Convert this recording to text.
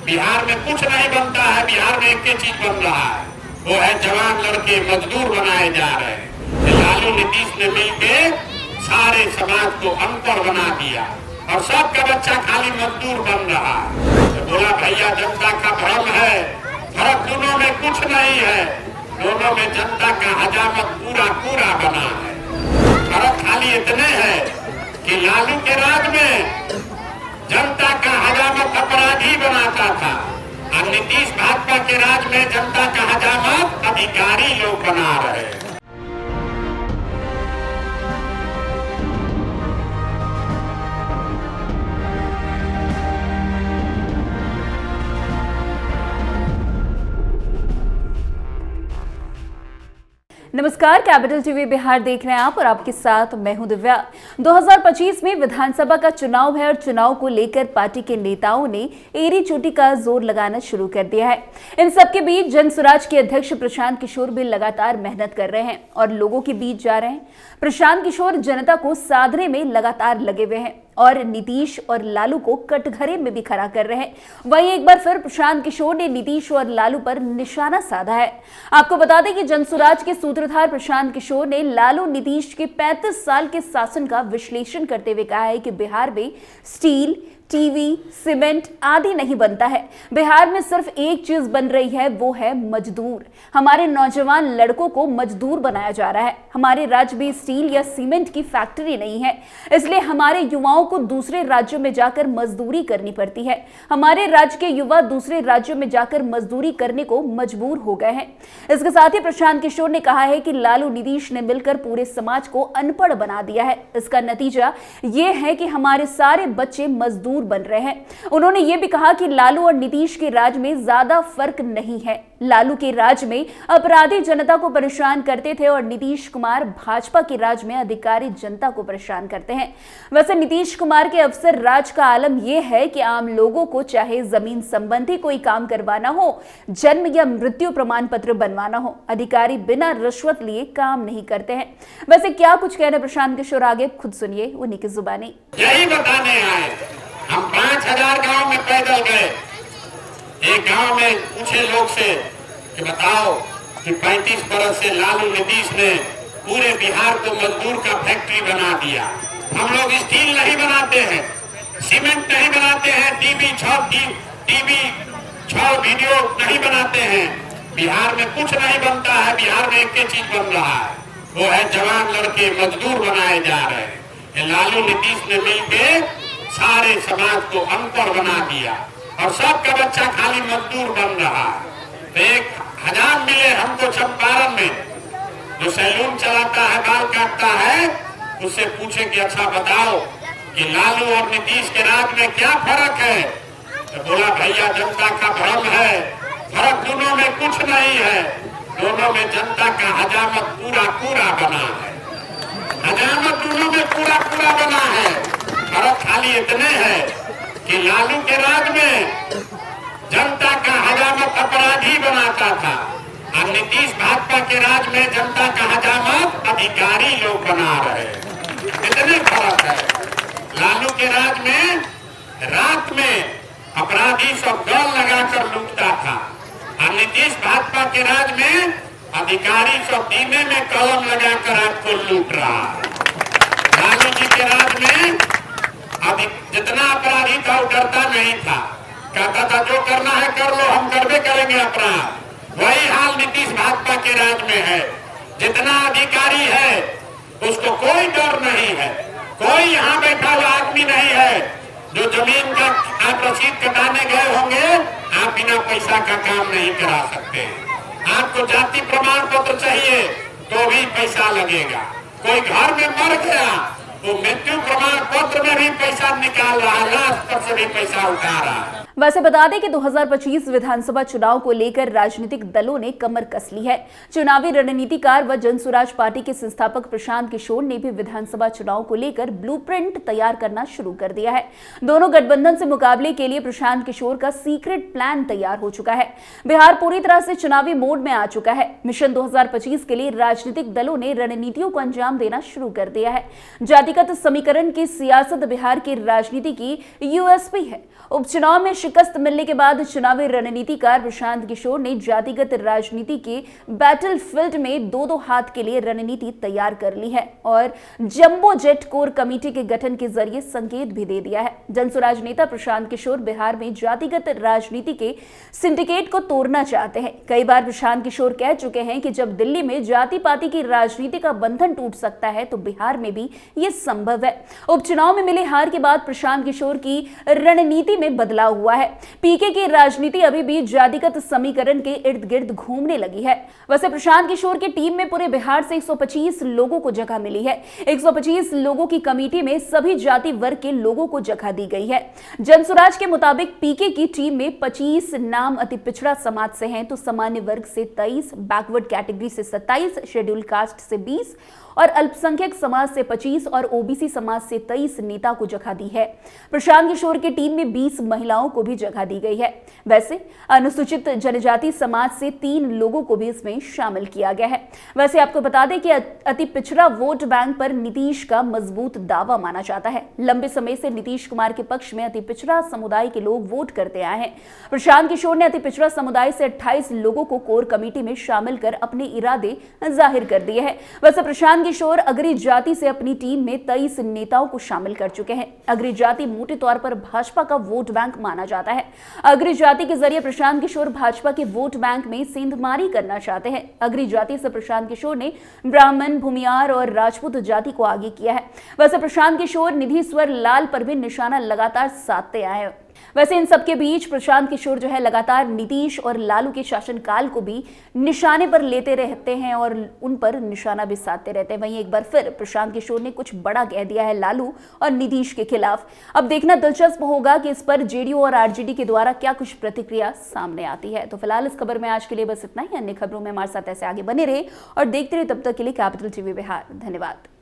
बिहार में कुछ नहीं बनता है, बिहार में एक ही चीज बन रहा है, वो है जवान लड़के मजदूर बनाए जा रहे हैं। लालू नीतीश ने मिलके सारे समाज को अनपढ़ बना दिया और सबका बच्चा खाली मजदूर बन रहा है। तो बोला भैया जनता का भ्रम है, फर्क दोनों में कुछ नहीं है, दोनों में जनता का हजामत पूरा पूरा बना है। फर्क खाली इतने है कि लालू के राज में जनता का हजामत अपराधी बनाता था और नीतीश भाजपा के राज में जनता का हजामत अधिकारी लोग बना रहे हैं। नमस्कार, कैपिटल टीवी बिहार देख रहे हैं आप और आपके साथ मैं हूं दिव्या। 2025 में विधानसभा का चुनाव है और चुनाव को लेकर पार्टी के नेताओं ने एड़ी चोटी का जोर लगाना शुरू कर दिया है। इन सबके बीच जनसुराज के अध्यक्ष प्रशांत किशोर भी लगातार मेहनत कर रहे हैं और लोगों के बीच जा रहे हैं। प्रशांत किशोर जनता को साधने में लगातार लगे हुए हैं और नीतीश और लालू को कटघरे में भी खड़ा कर रहे हैं। वहीं एक बार फिर प्रशांत किशोर ने नीतीश और लालू पर निशाना साधा है। आपको बता दें कि जनसुराज के सूत्रधार प्रशांत किशोर ने लालू नीतीश के 35 साल के शासन का विश्लेषण करते हुए कहा है कि बिहार में स्टील, टीवी, सीमेंट आदि नहीं बनता है। बिहार में सिर्फ एक चीज बन रही है, वो है मजदूर। हमारे नौजवान लड़कों को मजदूर बनाया जा रहा है। हमारे राज्य में स्टील या सीमेंट की फैक्ट्री नहीं है, इसलिए हमारे युवाओं को दूसरे राज्यों में जाकर मजदूरी करनी पड़ती है। हमारे राज्य के युवा दूसरे राज्यों में जाकर मजदूरी करने को मजबूर हो गए हैं। इसके साथ ही प्रशांत किशोर ने कहा है कि लालू नीतीश ने मिलकर पूरे समाज को अनपढ़ बना दिया है। इसका नतीजा ये है कि हमारे सारे बच्चे मजदूर बन रहे हैं। उन्होंने ये भी कहा कि लालू और नीतीश के राज में ज्यादा फर्क नहीं है। लालू के राज में अपराधी जनता को परेशान करते थे और नीतीश कुमार भाजपा के राज में अधिकारी जनता को परेशान करते हैं। वैसे नीतीश कुमार के अफसर राज का आलम यह है कि आम लोगों को चाहे जमीन संबंधी कोई काम करवाना हो, जन्म या मृत्यु प्रमाण पत्र बनवाना हो, अधिकारी बिना रिश्वत लिए काम नहीं करते हैं। वैसे क्या कुछ कह रहे प्रशांत किशोर, आगे खुद सुनिए उन्हीं की जुबानी। यही बताने आए, हम 5000 गांव में पैदल गए। एक गांव में पूछे लोग से कि बताओ कि 35 बरस से लालू नीतीश ने पूरे बिहार को मजदूर का फैक्ट्री बना दिया। हम लोग स्टील नहीं बनाते हैं, सीमेंट नहीं बनाते हैं, टीवी छड़ वीडियो नहीं बनाते हैं। बिहार में कुछ नहीं बनता है, बिहार में एक ही चीज बन रहा है, वो है जवान लड़के मजदूर बनाए जा रहे हैं। लालू नीतीश ने मिलके सारे समाज को अनपढ़ बना दिया और सबका बच्चा खाली मजदूर बन रहा है। तो एक हजार मिले हमको चंपारण में, जो सैलून चलाता है, बाल काटता है, उससे पूछे कि अच्छा बताओ कि लालू और नीतीश के राज में क्या फर्क है। तो बोला भैया जनता का भ्रम है, फर्क दोनों में कुछ नहीं है, दोनों में जनता का हजामत पूरा पूरा बना है। हजामत दोनों में पूरा पूरा बना है। फर्क खाली इतने है कि लालू के राज में जनता का हजामत अपराधी बनाता था और नीतीश भाजपा के राज में जनता का हजामत अधिकारी लोग बना रहे हैं। इतने फर्क है। लालू के राज में रात में अपराधी सब दल लगाकर लूटता था और नीतीश भाजपा के राज में अधिकारी सब दीने में कलम लगाकर आपको लूट रहा है। लालू जी के राज में अभी जितना अपराधी था वो डरता नहीं था, कहता था जो करना है कर लो, हम करबे करेंगे अपराध। वही हाल नीतीश भाजपा के राज में है। जितना अधिकारी है उसको कोई डर नहीं है। कोई यहाँ बैठा हुआ आदमी नहीं है जो जमीन का आप रसीद कटाने गए होंगे, आप बिना पैसा का काम नहीं करा सकते। आपको जाति प्रमाण पत्र चाहिए तो भी पैसा लगेगा। कोई घर में मर गया तो मृत्यु प्रमाण पत्र में भी पैसा निकाल रहा है, लाश पर से भी पैसा उठा रहा है। वैसे बता दें कि 2025 विधानसभा चुनाव को लेकर राजनीतिक दलों ने कमर कस ली है। चुनावी रणनीतिकार व जनसुराज पार्टी के संस्थापक प्रशांत किशोर ने भी विधानसभा चुनाव को लेकर ब्लूप्रिंट तैयार करना शुरू कर दिया है। दोनों गठबंधन से मुकाबले के लिए प्रशांत किशोर का सीक्रेट प्लान तैयार हो चुका है। बिहार पूरी तरह से चुनावी मोड में आ चुका है। मिशन 2025 के लिए राजनीतिक दलों ने रणनीतियों को अंजाम देना शुरू कर दिया है। जातिगत समीकरण की सियासत बिहार की राजनीति की यूएसपी है। उपचुनाव में शिकस्त मिलने के बाद चुनावी रणनीतिकार प्रशांत किशोर ने जातिगत राजनीति के बैटलफील्ड में दो हाथ के लिए रणनीति तैयार कर ली है और जंबो जेट कोर कमेटी के गठन के जरिए संकेत भी दे दिया है। जनसुराज नेता प्रशांत किशोर बिहार में जातिगत राजनीति के सिंडिकेट को तोड़ना चाहते हैं। कई बार प्रशांत किशोर कह चुके हैं कि जब दिल्ली में जाति पाति की राजनीति का बंधन टूट सकता है तो बिहार में भी यह संभव है। उपचुनाव में मिले हार के बाद प्रशांत किशोर की रणनीति में बदलाव हुआ है। पीके की राजनीति अभी भी जातिगत समीकरण के इर्द गिर्द घूमने लगी है। वैसे प्रशांत किशोर की टीम में पूरे बिहार से 125 लोगों को जगह मिली है। 125 लोगों की कमेटी में सभी जाति वर्ग के लोगों को जगह दी गई है। जनसुराज के मुताबिक पीके की टीम में 25 नाम अति पिछड़ा समाज से हैं तो सामान्य वर्ग से 23, बैकवर्ड कैटेगरी से 27, शेड्यूल कास्ट से 20 और अल्पसंख्यक समाज से 25 और ओबीसी समाज से 23 नेता को जगह दी है। प्रशांत किशोर की टीम में 20 महिलाओं को भी जगह दी गई है। वैसे अनुसूचित जनजाति समाज से 3 लोगों को भी इसमें शामिल किया गया है। वैसे आपको बता दें कि अति पिछड़ा वोट बैंक पर नीतीश का मजबूत दावा माना जाता है। लंबे समय से नीतीश कुमार के पक्ष में अति पिछड़ा समुदाय के लोग वोट करते आए हैं। प्रशांत किशोर ने अति पिछड़ा समुदाय से 28 लोगों को कोर कमेटी में शामिल कर अपने इरादे जाहिर कर दिए हैं। वैसे प्रशांत किशोर अग्री जाति से अपनी टीम में 23 नेताओं को शामिल कर चुके हैं। अग्री जाति मोटे तौर पर भाजपा का वोट बैंक माना जाता है। अग्री जाति के जरिए प्रशांत किशोर भाजपा के वोट बैंक में सेंधमारी करना चाहते हैं। अग्री जाति से प्रशांत किशोर ने ब्राह्मण, भूमियार और राजपूत जाति को आगे किया है। वैसे प्रशांत किशोर निधि स्वर लाल पर भी निशाना लगातार साधते आए हैं। वैसे इन सबके बीच प्रशांत किशोर जो है लगातार नीतीश और लालू के शासनकाल को भी निशाने पर लेते रहते हैं और उन पर निशाना भी साधते रहते हैं। वहीं एक बार फिर प्रशांत किशोर ने कुछ बड़ा कह दिया है लालू और नीतीश के खिलाफ। अब देखना दिलचस्प होगा कि इस पर जेडीयू और आरजेडी के द्वारा क्या कुछ प्रतिक्रिया सामने आती है। तो फिलहाल इस खबर में आज के लिए बस इतना ही। अन्य खबरों में हमारे साथ ऐसे आगे बने रहे और देखते रहे। तब तक के लिए कैपिटल टीवी बिहार। धन्यवाद।